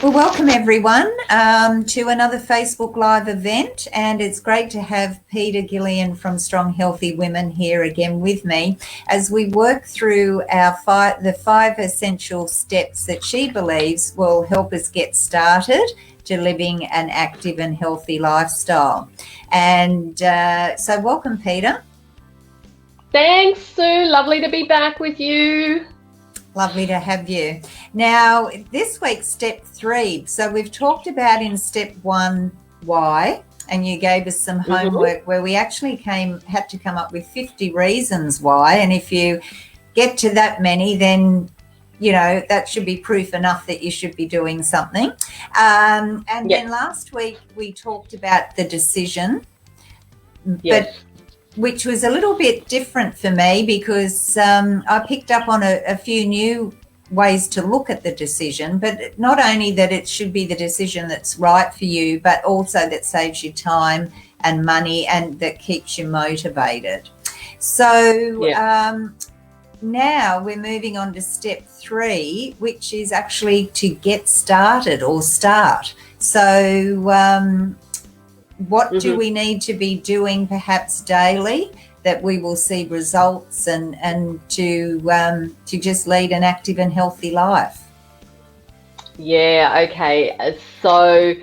Well, welcome everyone to another Facebook Live event, and it's great to have Peta Gillian from Strong Healthy Women here again with me as we work through the five essential steps that she believes will help us get started to living an active and healthy lifestyle. And so welcome, Peta. Thanks, Sue. Lovely to be back with you. Lovely to have you. Now, this week's step 3. So we've talked about in step 1, why, and you gave us some homework where we actually had to come up with 50 reasons why. And if you get to that many, then, you know, that should be proof enough that you should be doing something. Then last week we talked about the decision. Yes. Which was a little bit different for me because I picked up on a few new ways to look at the decision, but not only that it should be the decision that's right for you, but also that saves you time and money and that keeps you motivated. So now we're moving on to step 3, which is actually to get started or start. So what do we need to be doing perhaps daily that we will see results and to just lead an active and healthy life? Yeah, okay. So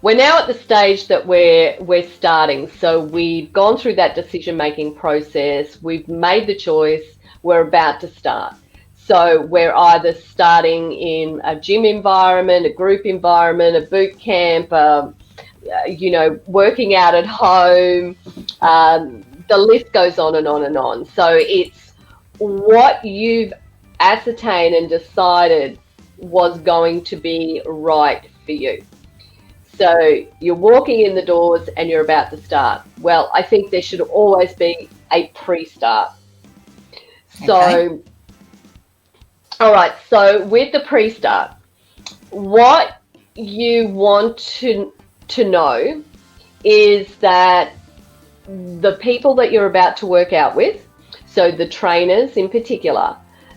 we're now at the stage that we're starting. So we've gone through that decision-making process. We've made the choice. We're about to start. So we're either starting in a gym environment, a group environment, a boot camp, working out at home, the list goes on and on and on. So it's what you've ascertained and decided was going to be right for you. So you're walking in the doors and you're about to start. Well, I think there should always be a pre-start. So, all right, so with the pre-start, what you want to know is that the people that you're about to work out with, so the trainers in particular,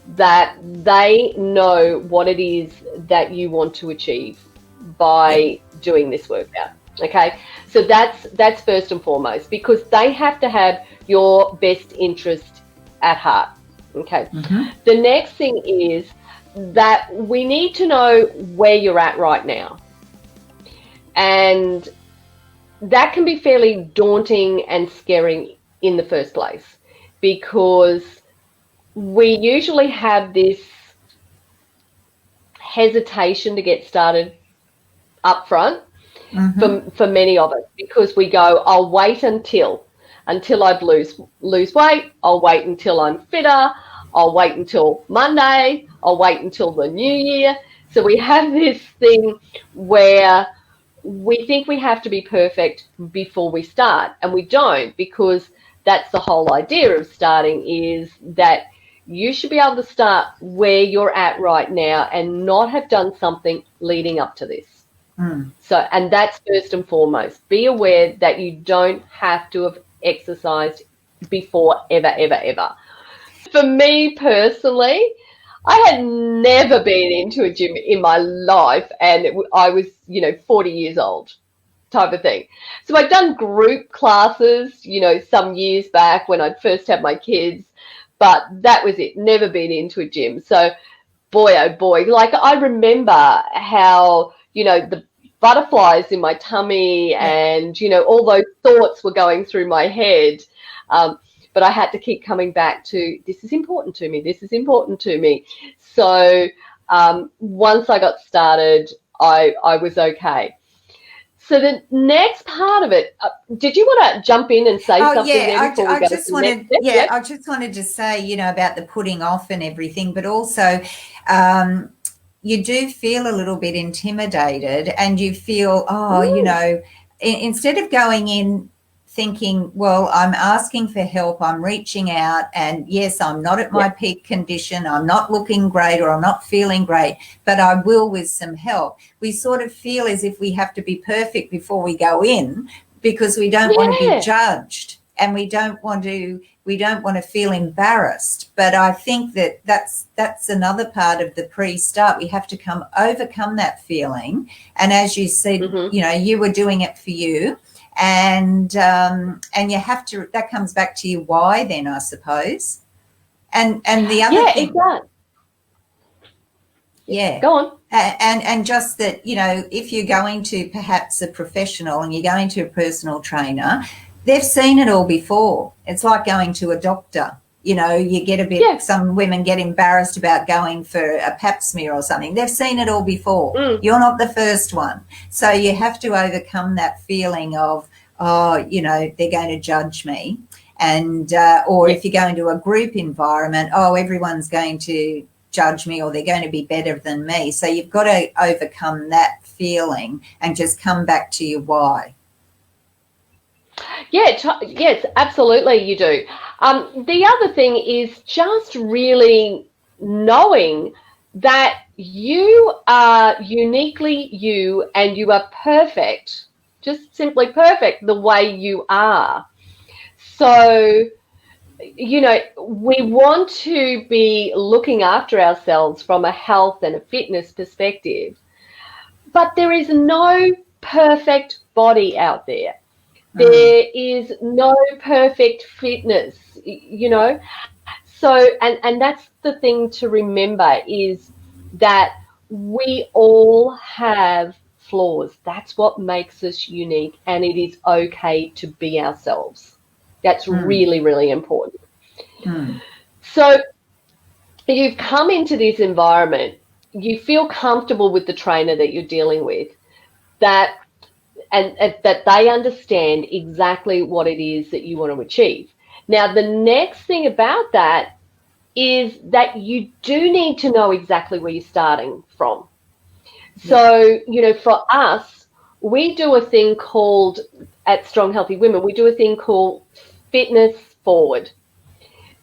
that they know what it is that you want to achieve by doing this workout. Okay, so that's first and foremost, because they have to have your best interest at heart. Okay, the next thing is that we need to know where you're at right now. And that can be fairly daunting and scary in the first place, because we usually have this hesitation to get started up front for many of us, because we go, I'll wait until I lose weight. I'll wait until I'm fitter. I'll wait until Monday. I'll wait until the new year. So we have this thing where we think we have to be perfect before we start, and we don't, because that's the whole idea of starting, is that you should be able to start where you're at right now and not have done something leading up to this. So, and that's first and foremost. Be aware that you don't have to have exercised before ever. For me personally, I had never been into a gym in my life, and I was, 40 years old type of thing. So I'd done group classes, some years back when I'd first had my kids, but that was it. Never been into a gym. So boy, oh boy, like I remember how, the butterflies in my tummy and, all those thoughts were going through my head. But I had to keep coming back to, this is important to me. This is important to me. So once I got started, I was okay. So the next part of it, did you want to jump in and say something? I just wanted to say, about the putting off and everything, but also you do feel a little bit intimidated, and you feel, instead of going in thinking, well, I'm asking for help, I'm reaching out, and yes, I'm not at my peak condition, I'm not looking great, or I'm not feeling great, but I will with some help. We sort of feel as if we have to be perfect before we go in, because we don't want to be judged. and we don't want to feel embarrassed. But I think that's another part of the pre-start. We have to overcome that feeling. And as you said, you were doing it for you, and you have to. That comes back to your why, then, I suppose. And the other thing, it does. Yeah. Go on. And just that, if you're going to perhaps a professional and you're going to a personal trainer, they've seen it all before. It's like going to a doctor. You get a bit, some women get embarrassed about going for a pap smear or something. They've seen it all before. You're not the first one. So you have to overcome that feeling of, they're going to judge me. And, or if you go into a group environment, everyone's going to judge me, or they're going to be better than me. So you've got to overcome that feeling and just come back to your why. Yes, absolutely you do. The other thing is just really knowing that you are uniquely you, and you are perfect, just simply perfect the way you are. So we want to be looking after ourselves from a health and a fitness perspective, but there is no perfect body out there. There is no perfect fitness, So, and that's the thing to remember, is that we all have flaws. That's what makes us unique, and it is okay to be ourselves. That's really, really important. So you've come into this environment, you feel comfortable with the trainer that you're dealing with, that they understand exactly what it is that you want to achieve. Now, the next thing about that is that you do need to know exactly where you're starting from. So, for us, we do a thing called, at Strong Healthy Women, we do a thing called Fitness Forward.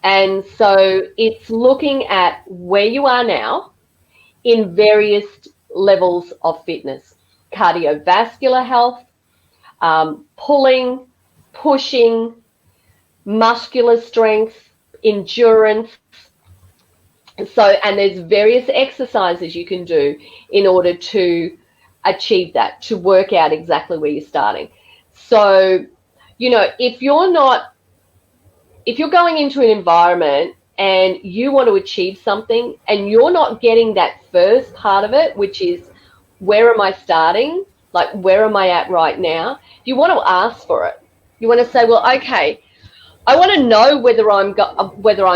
And so it's looking at where you are now in various levels of fitness: cardiovascular health, pulling, pushing, muscular strength, endurance. So, and there's various exercises you can do in order to achieve that, to work out exactly where you're starting. So, if you're going into an environment and you want to achieve something and you're not getting that first part of it, which is, where am I starting? Like, where am I at right now? You want to ask for it. You want to say, well, okay, I want to know whether I'm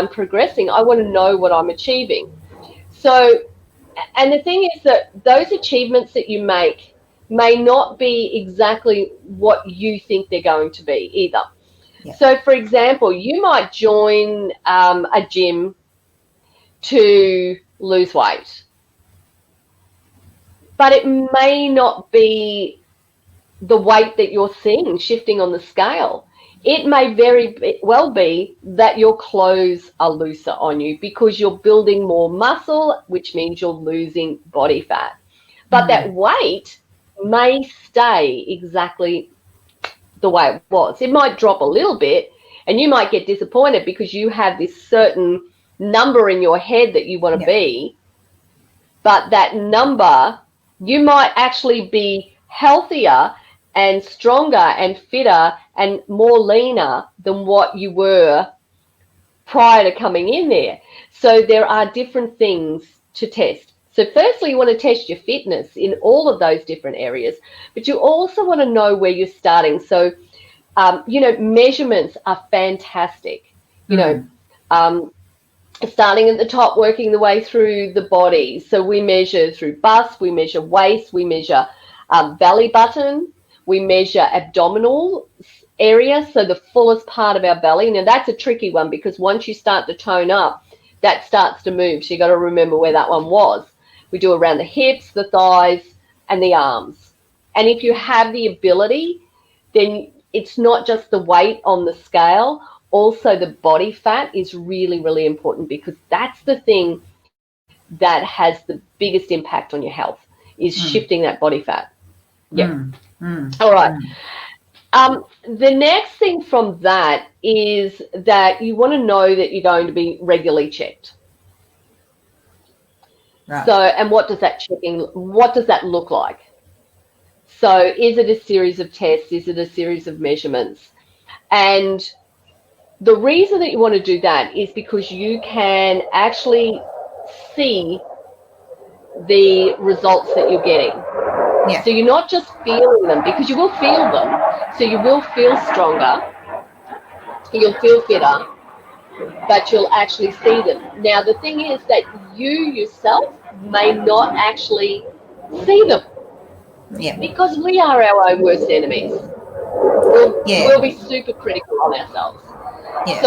progressing. I want to know what I'm achieving. So, and the thing is that those achievements that you make may not be exactly what you think they're going to be either. Yeah. So, for example, you might join a gym to lose weight, but it may not be the weight that you're seeing shifting on the scale. It may very well be that your clothes are looser on you because you're building more muscle, which means you're losing body fat. But that weight may stay exactly the way it was. It might drop a little bit, and you might get disappointed because you have this certain number in your head that you want to be, but that number, you might actually be healthier and stronger and fitter and more leaner than what you were prior to coming in there. So there are different things to test. So firstly, you want to test your fitness in all of those different areas, but you also want to know where you're starting. So, measurements are fantastic. Starting at the top, working the way through the body. So we measure through bust, we measure waist, we measure belly button, we measure abdominal area, so the fullest part of our belly. Now that's a tricky one because once you start to tone up, that starts to move. So you got to remember where that one was. We do around the hips, the thighs, and the arms. And if you have the ability, then it's not just the weight on the scale. Also, the body fat is really, really important because that's the thing that has the biggest impact on your health, is shifting that body fat. Yeah. All right. The next thing from that is that you want to know that you're going to be regularly checked. Right. So, and what does that look like? So is it a series of tests? Is it a series of measurements? And the reason that you want to do that is because you can actually see the results that you're getting. Yeah. So you're not just feeling them, because you will feel them. So you will feel stronger, you'll feel fitter, but you'll actually see them. Now, the thing is that you yourself may not actually see them, Yeah. because we are our own worst enemies. We'll be super critical on ourselves. Yeah.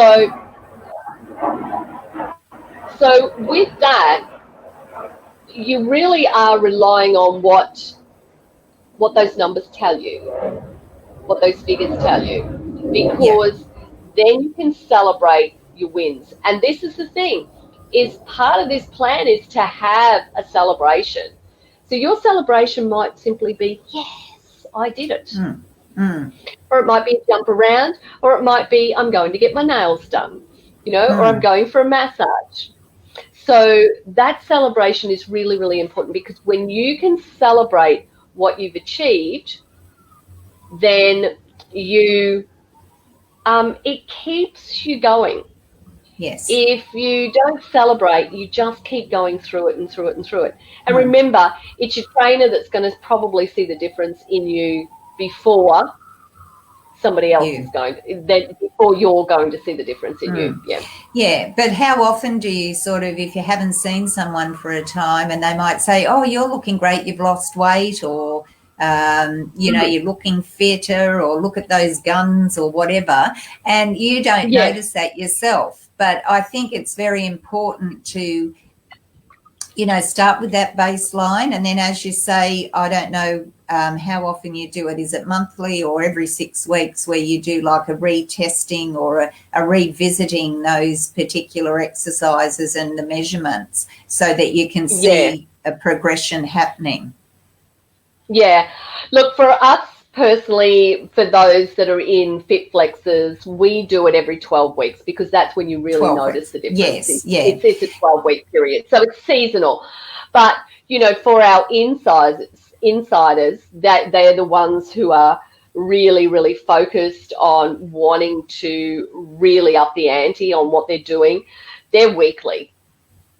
So with that, you really are relying on what those numbers tell you, what those figures tell you, because then you can celebrate your wins. And this is the thing, is part of this plan is to have a celebration. So your celebration might simply be, yes, I did it. Or it might be a jump around, or it might be, I'm going to get my nails done, or I'm going for a massage. So that celebration is really, really important, because when you can celebrate what you've achieved, then it keeps you going. Yes. If you don't celebrate, you just keep going through it and through it and through it. And remember, it's your trainer that's going to probably see the difference in you before somebody else is going to, before you're going to see the difference in you. Yeah, but how often do you sort of, if you haven't seen someone for a time and they might say, oh, you're looking great, you've lost weight, or you're looking fitter, or look at those guns, or whatever, and you don't notice that yourself. But I think it's very important to, start with that baseline. And then, as you say, I don't know how often you do it. Is it monthly or every 6 weeks, where you do like a retesting or a revisiting those particular exercises and the measurements, so that you can see a progression happening? Yeah. Look, for us personally, for those that are in Fit Flexes, we do it every 12 weeks, because that's when you really notice the difference. Yes, it's a 12-week period, so it's seasonal. But for our insiders, that they're the ones who are really, really focused on wanting to really up the ante on what they're doing. They're weekly,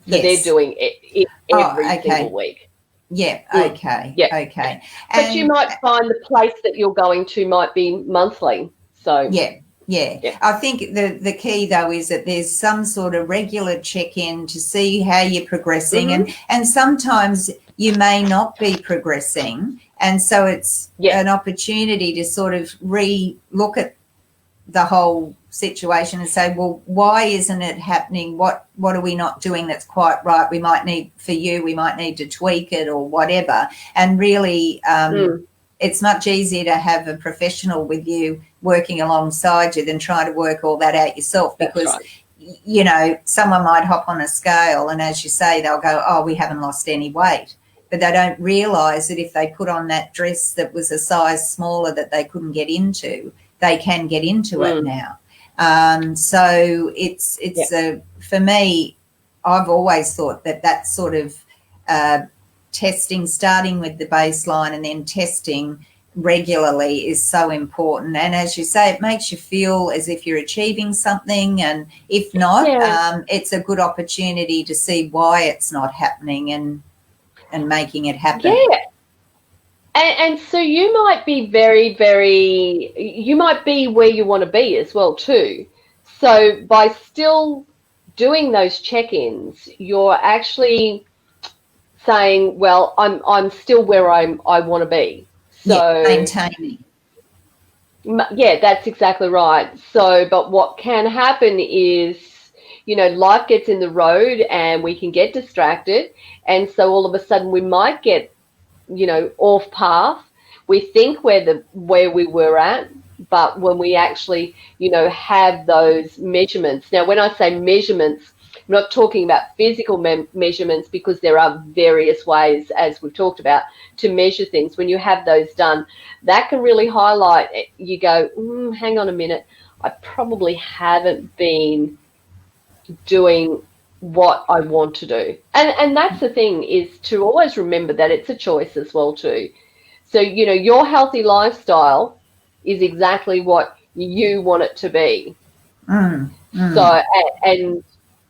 so they're doing it every single week. Yeah, okay. Okay. But you might find the place that you're going to might be monthly. So Yeah. I think the key, though, is that there's some sort of regular check-in to see how you're progressing. And sometimes you may not be progressing. And so it's an opportunity to sort of re-look at the whole situation and say, well, why isn't it happening? What are we not doing that's quite right? We might need to tweak it or whatever. And really, it's much easier to have a professional with you working alongside you than trying to work all that out yourself, because someone might hop on a scale and, as you say, they'll go, oh, we haven't lost any weight. But they don't realise that if they put on that dress that was a size smaller that they couldn't get into, they can get into it now. So it's for me, I've always thought that sort of testing, starting with the baseline and then testing regularly, is so important. And as you say, it makes you feel as if you're achieving something. And if not, it's a good opportunity to see why it's not happening and making it happen. Yeah. And so you might be you might be where you want to be as well too. So by still doing those check-ins, you're actually saying, well, I'm still where I want to be. So maintaining. Yeah, that's exactly right. So, but what can happen is, life gets in the road and we can get distracted. And so all of a sudden we might get off path. We think where we were at, but when we actually, have those measurements. Now, when I say measurements, We're not talking about physical measurements, because there are various ways, as we've talked about, to measure things. When you have those done, that can really highlight it. You go, hang on a minute, I probably haven't been doing what I want to do. And that's the thing, is to always remember that it's a choice as well too. So, you know, your healthy lifestyle is exactly what you want it to be. So, and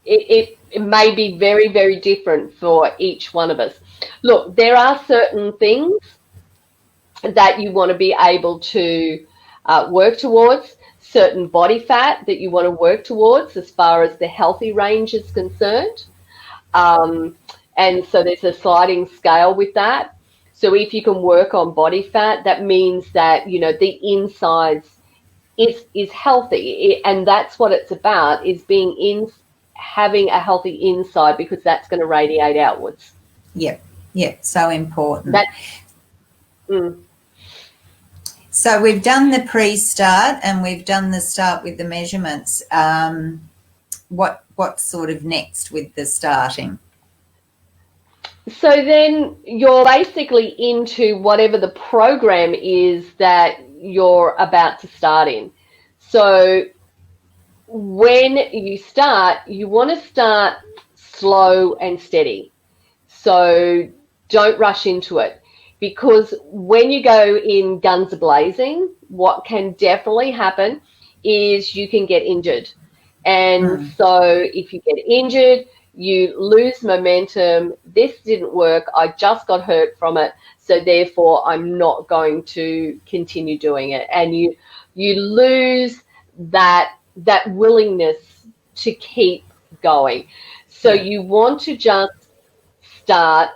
it may be very, very different for each one of us. Look, there are certain things that you want to be able to work towards, certain body fat that you want to work towards as far as the healthy range is concerned. And so there's a sliding scale with that. So if you can work on body fat, that means that, you know, the insides is healthy. And that's what it's about, is having a healthy inside, because that's going to radiate outwards. Yep. So important. So we've done the pre-start and we've done the start with the measurements. What's sort of next with the starting? So then you're basically into whatever the program is that you're about to start in. So when you start, you want to start slow and steady. So don't rush into it, because when you go in guns a-blazing, what can definitely happen is you can get injured. And so if you get injured, you lose momentum. This didn't work. I just got hurt from it. So therefore, I'm not going to continue doing it. And you lose that willingness to keep going. So you want to just start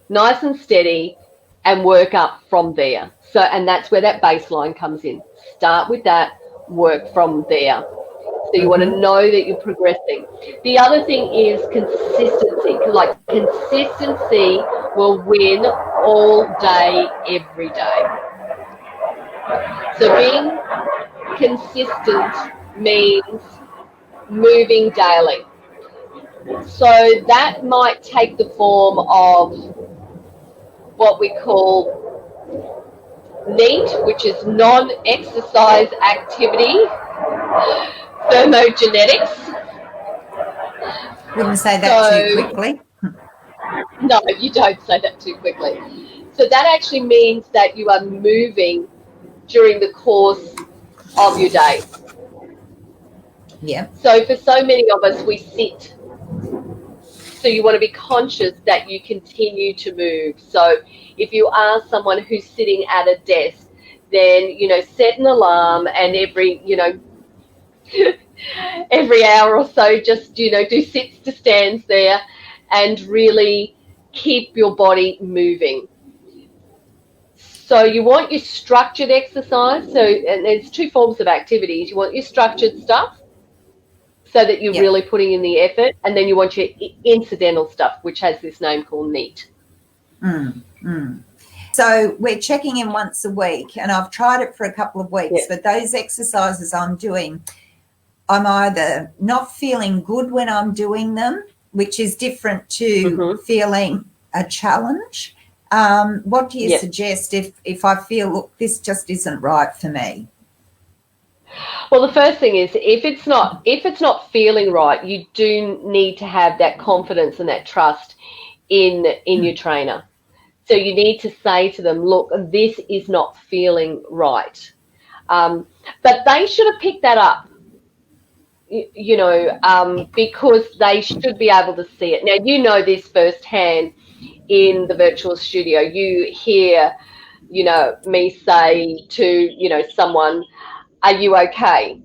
nice and steady and work up from there. So, and that's where that baseline comes in. Start with that, work from there. So you want to know that you're progressing. The other thing is consistency. Like, consistency will win all day, every day. So being consistent means moving daily. So that might take the form of what we call NEAT, which is non-exercise activity thermogenetics. Wouldn't say that too quickly. No, you don't say that too quickly. So that actually means that you are moving during the course of your day. Yeah. So for so many of us, we sit. So you want to be conscious that you continue to move. So if you are someone who's sitting at a desk, then, you know, set an alarm, and every, you know, every hour or so, just, you know, do sits to stands there and really keep your body moving. So you want your structured exercise. So, and there's two forms of activities. You want your structured stuff, so that you're really putting in the effort, and then you want your incidental stuff, which has this name called NEAT. So we're checking in once a week, and I've tried it for a couple of weeks, but those exercises I'm doing, I'm either not feeling good when I'm doing them, which is different to feeling a challenge. What do you suggest if I feel, look, this just isn't right for me? Well, the first thing is, if it's not feeling right, you do need to have that confidence and that trust in your trainer. So you need to say to them, look, this is not feeling right. But they should have picked that up, you know, because they should be able to see it. Now, you know this firsthand in the virtual studio. You hear, you know, me say to, you know, someone, are you okay?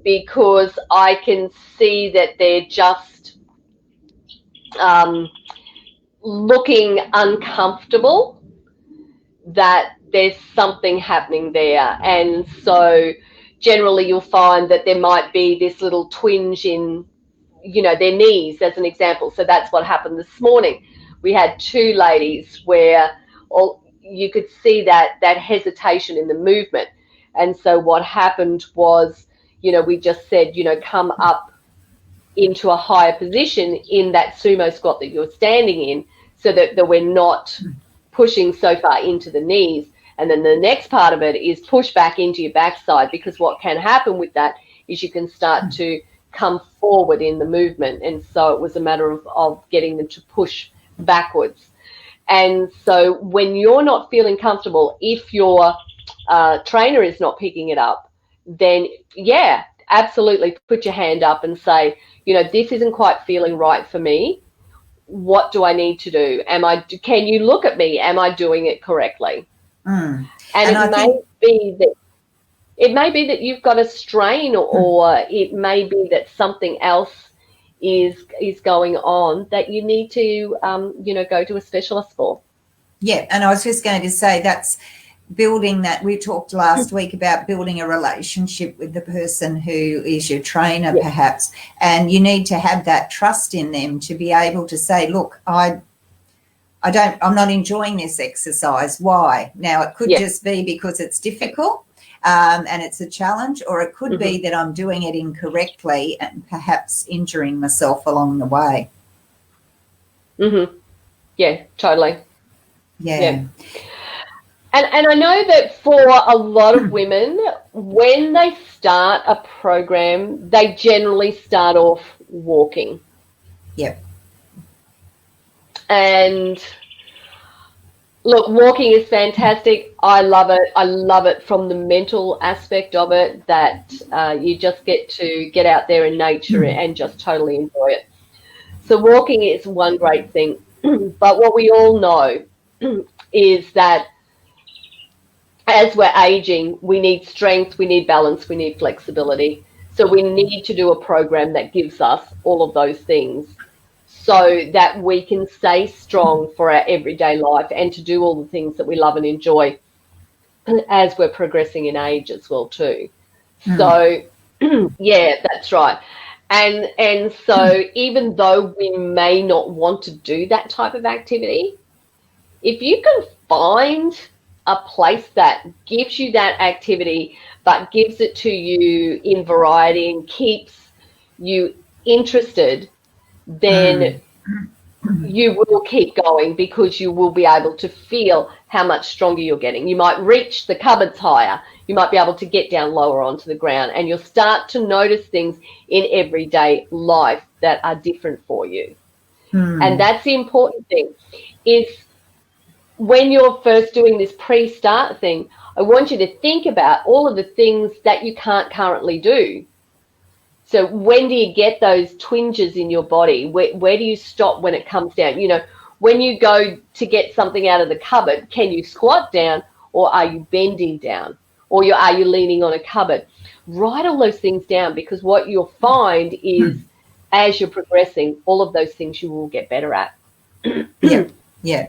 Because I can see that they're just looking uncomfortable, that there's something happening there. And so generally you'll find that there might be this little twinge in, you know, their knees, as an example. So that's what happened this morning. We had two ladies where you could see that hesitation in the movement. And so what happened was, you know, we just said, you know, come up into a higher position in that sumo squat that you're standing in, so that we're not pushing so far into the knees. And then the next part of it is push back into your backside, because what can happen with that is you can start to come forward in the movement. And so it was a matter of getting them to push backwards. And so when you're not feeling comfortable, if your trainer is not picking it up, then yeah, absolutely put your hand up and say, you know, this isn't quite feeling right for me. What do I need to do? Can you look at me? Am I doing it correctly? And it may be that you've got a strain, or it may be that something else is going on that you need to, you know, go to a specialist for. Yeah, and I was just going to say that's building that. We talked last week about building a relationship with the person who is your trainer, perhaps, and you need to have that trust in them to be able to say, look, I'm not enjoying this exercise. Why? Now, it could just be because it's difficult and it's a challenge, or it could be that I'm doing it incorrectly and perhaps injuring myself along the way. Yeah, totally. Yeah. And I know that for a lot of women, when they start a program, they generally start off walking. Yep. And look, walking is fantastic. I love it. I love it from the mental aspect of it, that you just get to get out there in nature and just totally enjoy it. So walking is one great thing. But what we all know is that as we're aging, we need strength, we need balance, we need flexibility. So we need to do a program that gives us all of those things, so that we can stay strong for our everyday life and to do all the things that we love and enjoy as we're progressing in age as well too. So yeah, that's right. And so even though we may not want to do that type of activity, if you can find a place that gives you that activity but gives it to you in variety and keeps you interested, then you will keep going, because you will be able to feel how much stronger you're getting. You might reach the cupboards higher, you might be able to get down lower onto the ground, and you'll start to notice things in everyday life that are different for you. And that's the important thing, is when you're first doing this pre-start thing, I want you to think about all of the things that you can't currently do. So when do you get those twinges in your body? Where do you stop when it comes down? You know, when you go to get something out of the cupboard, can you squat down, or are you bending down, or are you leaning on a cupboard? Write all those things down, because what you'll find is as you're progressing, all of those things you will get better at. Yeah.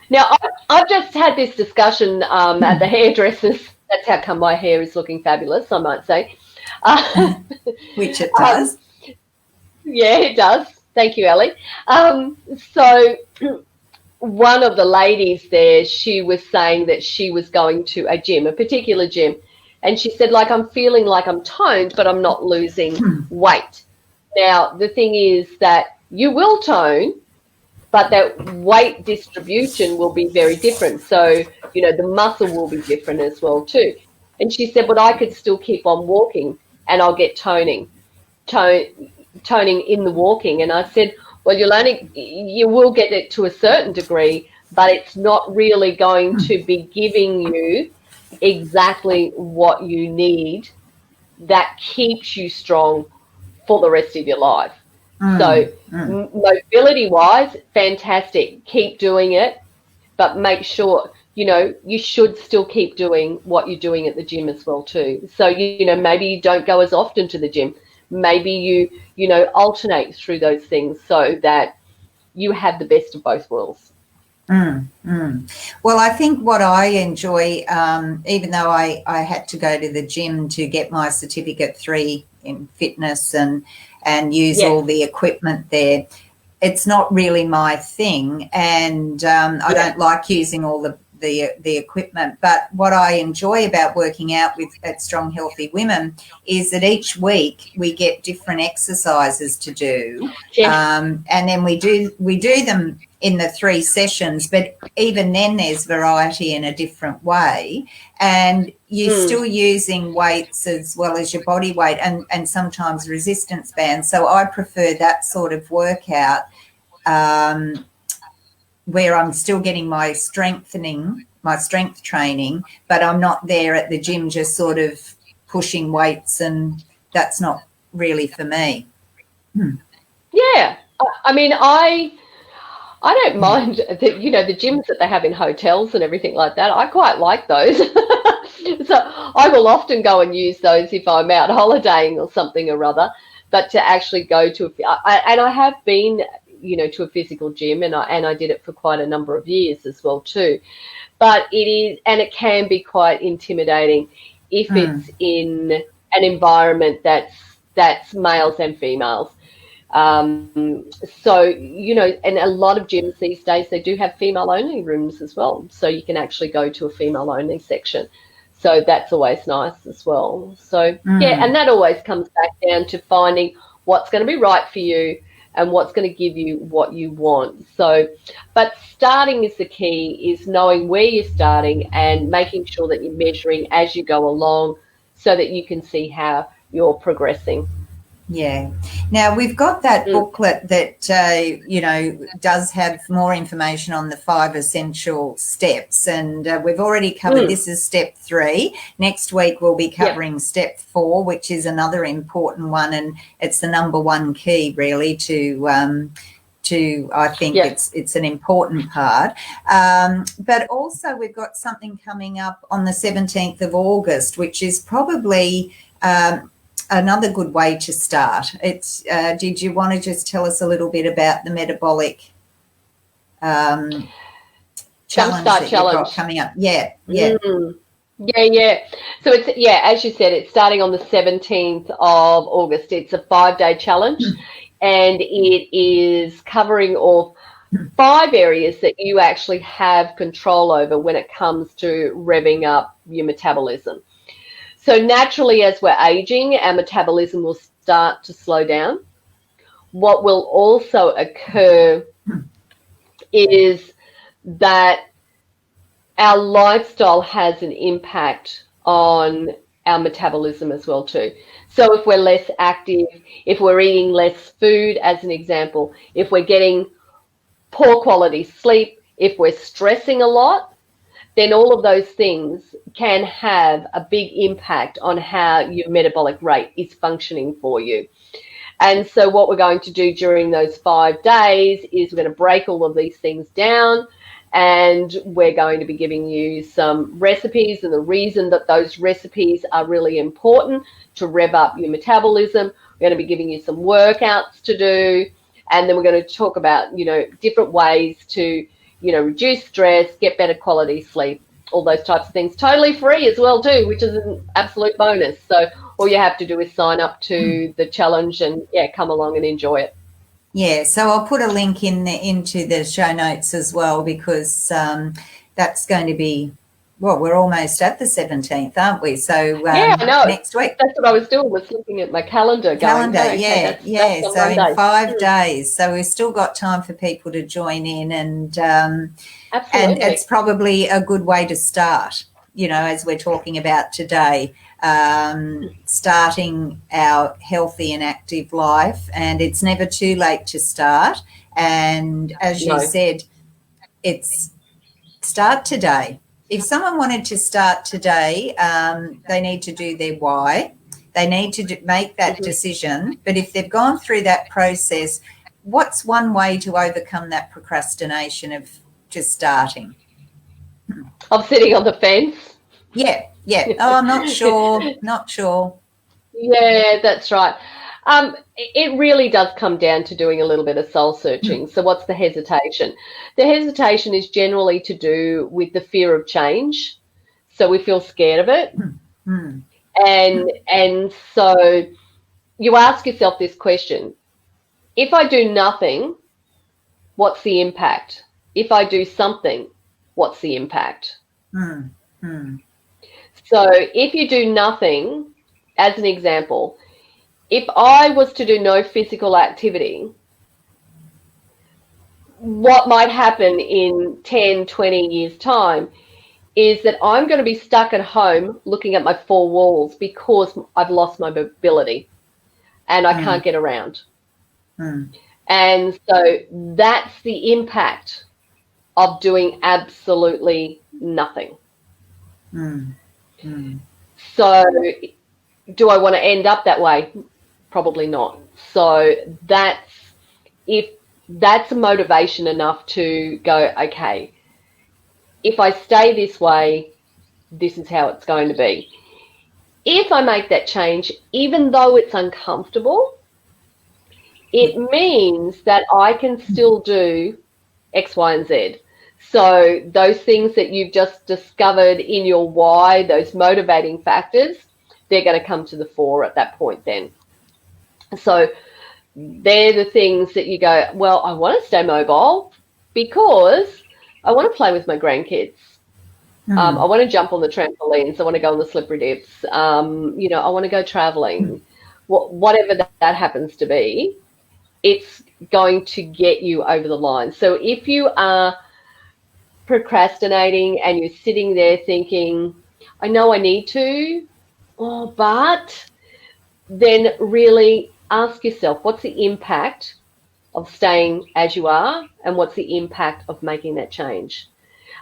Now, I've just had this discussion at the hairdressers. That's how come my hair is looking fabulous, I might say. Which it does. Yeah, it does. Thank you, Ellie. So one of the ladies there, she was saying that she was going to a gym, a particular gym, and she said, like, I'm feeling like I'm toned, but I'm not losing weight. Now, the thing is that you will tone, but that weight distribution will be very different. So, you know, the muscle will be different as well too. And she said, but I could still keep on walking and I'll get toning in the walking. And I said, well, you will get it to a certain degree, but it's not really going to be giving you exactly what you need that keeps you strong for the rest of your life. So mobility-wise, fantastic. Keep doing it, but make sure, you know, you should still keep doing what you're doing at the gym as well too. So, you know, maybe you don't go as often to the gym. Maybe you know, alternate through those things so that you have the best of both worlds. Well, I think what I enjoy, even though I had to go to the gym to get my certificate 3 in fitness and use all the equipment there, it's not really my thing, and I don't like using all the equipment. But what I enjoy about working out at Strong Healthy Women is that each week we get different exercises to do, and then we do them in the 3 sessions. But even then, there's variety in a different way, and you're still using weights as well as your body weight, and sometimes resistance bands. So I prefer that sort of workout, where I'm still getting my strength training, but I'm not there at the gym just sort of pushing weights, and that's not really for me. Yeah. I mean, I don't mind the gyms that they have in hotels and everything like that. I quite like those. So I will often go and use those if I'm out holidaying or something or other. But to actually go to and I have been, to a physical gym, and I did it for quite a number of years as well too. But it can be quite intimidating if it's in an environment that's males and females. So, and a lot of gyms these days, they do have female only rooms as well. So you can actually go to a female only section. So that's always nice as well. So, yeah, and that always comes back down to finding what's going to be right for you and what's going to give you what you want. So, but starting is the key, is knowing where you're starting and making sure that you're measuring as you go along so that you can see how you're progressing. Yeah. Now, we've got that booklet that, does have more information on the 5 essential steps, and we've already covered this is step 3. Next week, we'll be covering step 4, which is another important one, and it's the number 1 key, really, to I think it's an important part. But also we've got something coming up on the 17th of August, which is probably another good way to start. It's did you want to just tell us a little bit about the metabolic challenge that you've got coming up? Yeah. So it's, as you said, it's starting on the 17th of August. It's a 5-day challenge, and it is covering all 5 areas that you actually have control over when it comes to revving up your metabolism. So naturally, as we're aging, our metabolism will start to slow down. What will also occur is that our lifestyle has an impact on our metabolism as well too. So if we're less active, if we're eating less food, as an example, if we're getting poor quality sleep, if we're stressing a lot, then all of those things can have a big impact on how your metabolic rate is functioning for you. And so what we're going to do during those 5 days is we're going to break all of these things down, and we're going to be giving you some recipes, and the reason that those recipes are really important to rev up your metabolism. We're going to be giving you some workouts to do, and then we're going to talk about, different ways to reduce stress, get better quality sleep, all those types of things. Totally free as well too, which is an absolute bonus. So all you have to do is sign up to the challenge and come along and enjoy it. Yeah, so I'll put a link into the show notes as well, because that's going to be, we're almost at the 17th, aren't we? So I know. Next week. That's what I was doing, was looking at my calendar. That's so in 5 days. So we've still got time for people to join in, and absolutely. And it's probably a good way to start, as we're talking about today, starting our healthy and active life. And it's never too late to start. And as you said, it's start today. If someone wanted to start today, they need to do their why. They need to make that decision. But if they've gone through that process, what's one way to overcome that procrastination of just starting? Of sitting on the fence? Yeah. Oh, I'm not sure. Yeah, that's right. It really does come down to doing a little bit of soul searching. So what's the hesitation? The hesitation is generally to do with the fear of change. So we feel scared of it. And so you ask yourself this question: if I do nothing, what's the impact? If I do something, what's the impact? Mm. So if you do nothing, as an example, if I was to do no physical activity, what might happen in 10, 20 years' time is that I'm going to be stuck at home looking at my four walls because I've lost my mobility and I can't get around. And so that's the impact of doing absolutely nothing. So do I want to end up that way? Probably not. So if that's a motivation enough to go, okay, if I stay this way, this is how it's going to be. If I make that change, even though it's uncomfortable, it means that I can still do X, Y, and Z. So those things that you've just discovered in your why, those motivating factors, they're going to come to the fore at that point then. So they're the things that you go, well, I want to stay mobile because I want to play with my grandkids. I want to jump on the trampolines. I want to go on the slippery dips. I want to go traveling. Whatever that happens to be, it's going to get you over the line. So if you are procrastinating and you're sitting there thinking, I know I need to, but then really ask yourself, what's the impact of staying as you are and what's the impact of making that change?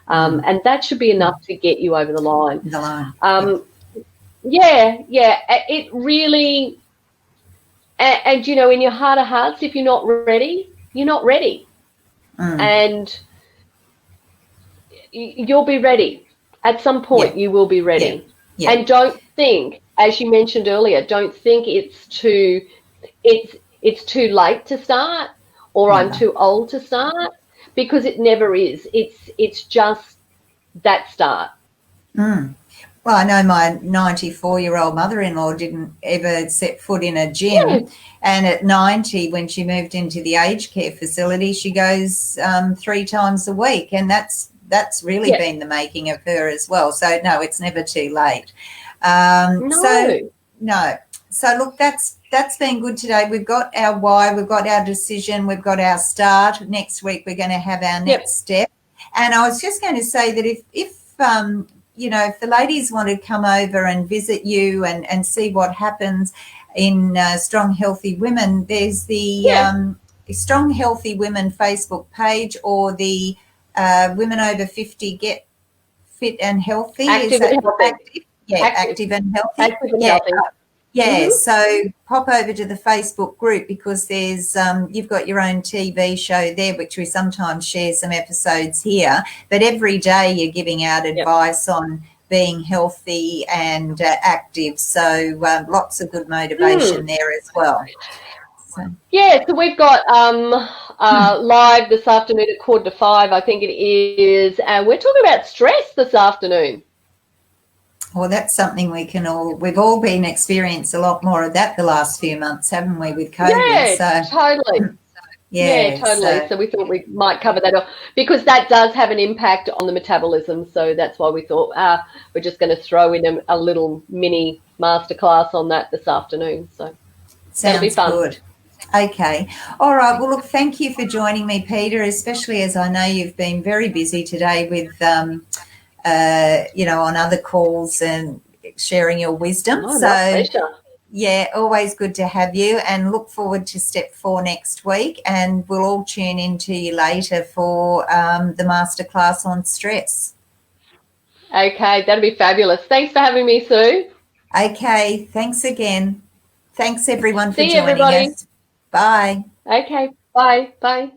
And that should be enough to get you over the line. It really, and in your heart of hearts, if you're not ready, you're not ready. And you'll be ready. At some point, you will be ready. And don't think, as you mentioned earlier, don't think it's too late to start or I'm too old to start, because it never is. It's just that start. Well, I know my 94-year-old mother-in-law didn't ever set foot in a gym. And at 90, when she moved into the aged care facility, she goes 3 times a week. And that's really been the making of her as well. So, no, it's never too late. So, look, that's been good today. We've got our why, we've got our decision, we've got our start. Next week, we're going to have our next step. And I was just going to say that if the ladies want to come over and visit you and see what happens in Strong Healthy Women, there's the Strong Healthy Women Facebook page, or the Women Over 50 Get Fit and Healthy. Active and healthy. Active and healthy. Active and healthy. So pop over to the Facebook group, because there's you've got your own TV show there, which we sometimes share some episodes here, but every day you're giving out advice on being healthy and active. So lots of good motivation there as well. So we've got live this afternoon at 4:45, I think it is, and we're talking about stress this afternoon. Well, that's something we've all been experiencing a lot more of that the last few months, haven't we, with COVID? Totally. Totally. So we thought we might cover that off, because that does have an impact on the metabolism. So that's why we thought we're just going to throw in a little mini masterclass on that this afternoon. So that'll be fun. Good. Okay. All right. Well, look, thank you for joining me, Peter, especially as I know you've been very busy today with on other calls and sharing your wisdom. Pleasure. Always good to have you, and look forward to step 4 next week, and we'll all tune in to you later for the masterclass on stress. Okay, that'll be fabulous. Thanks for having me, Sue. Okay, thanks again. Thanks everyone for See joining everybody. us. Bye. Okay, bye.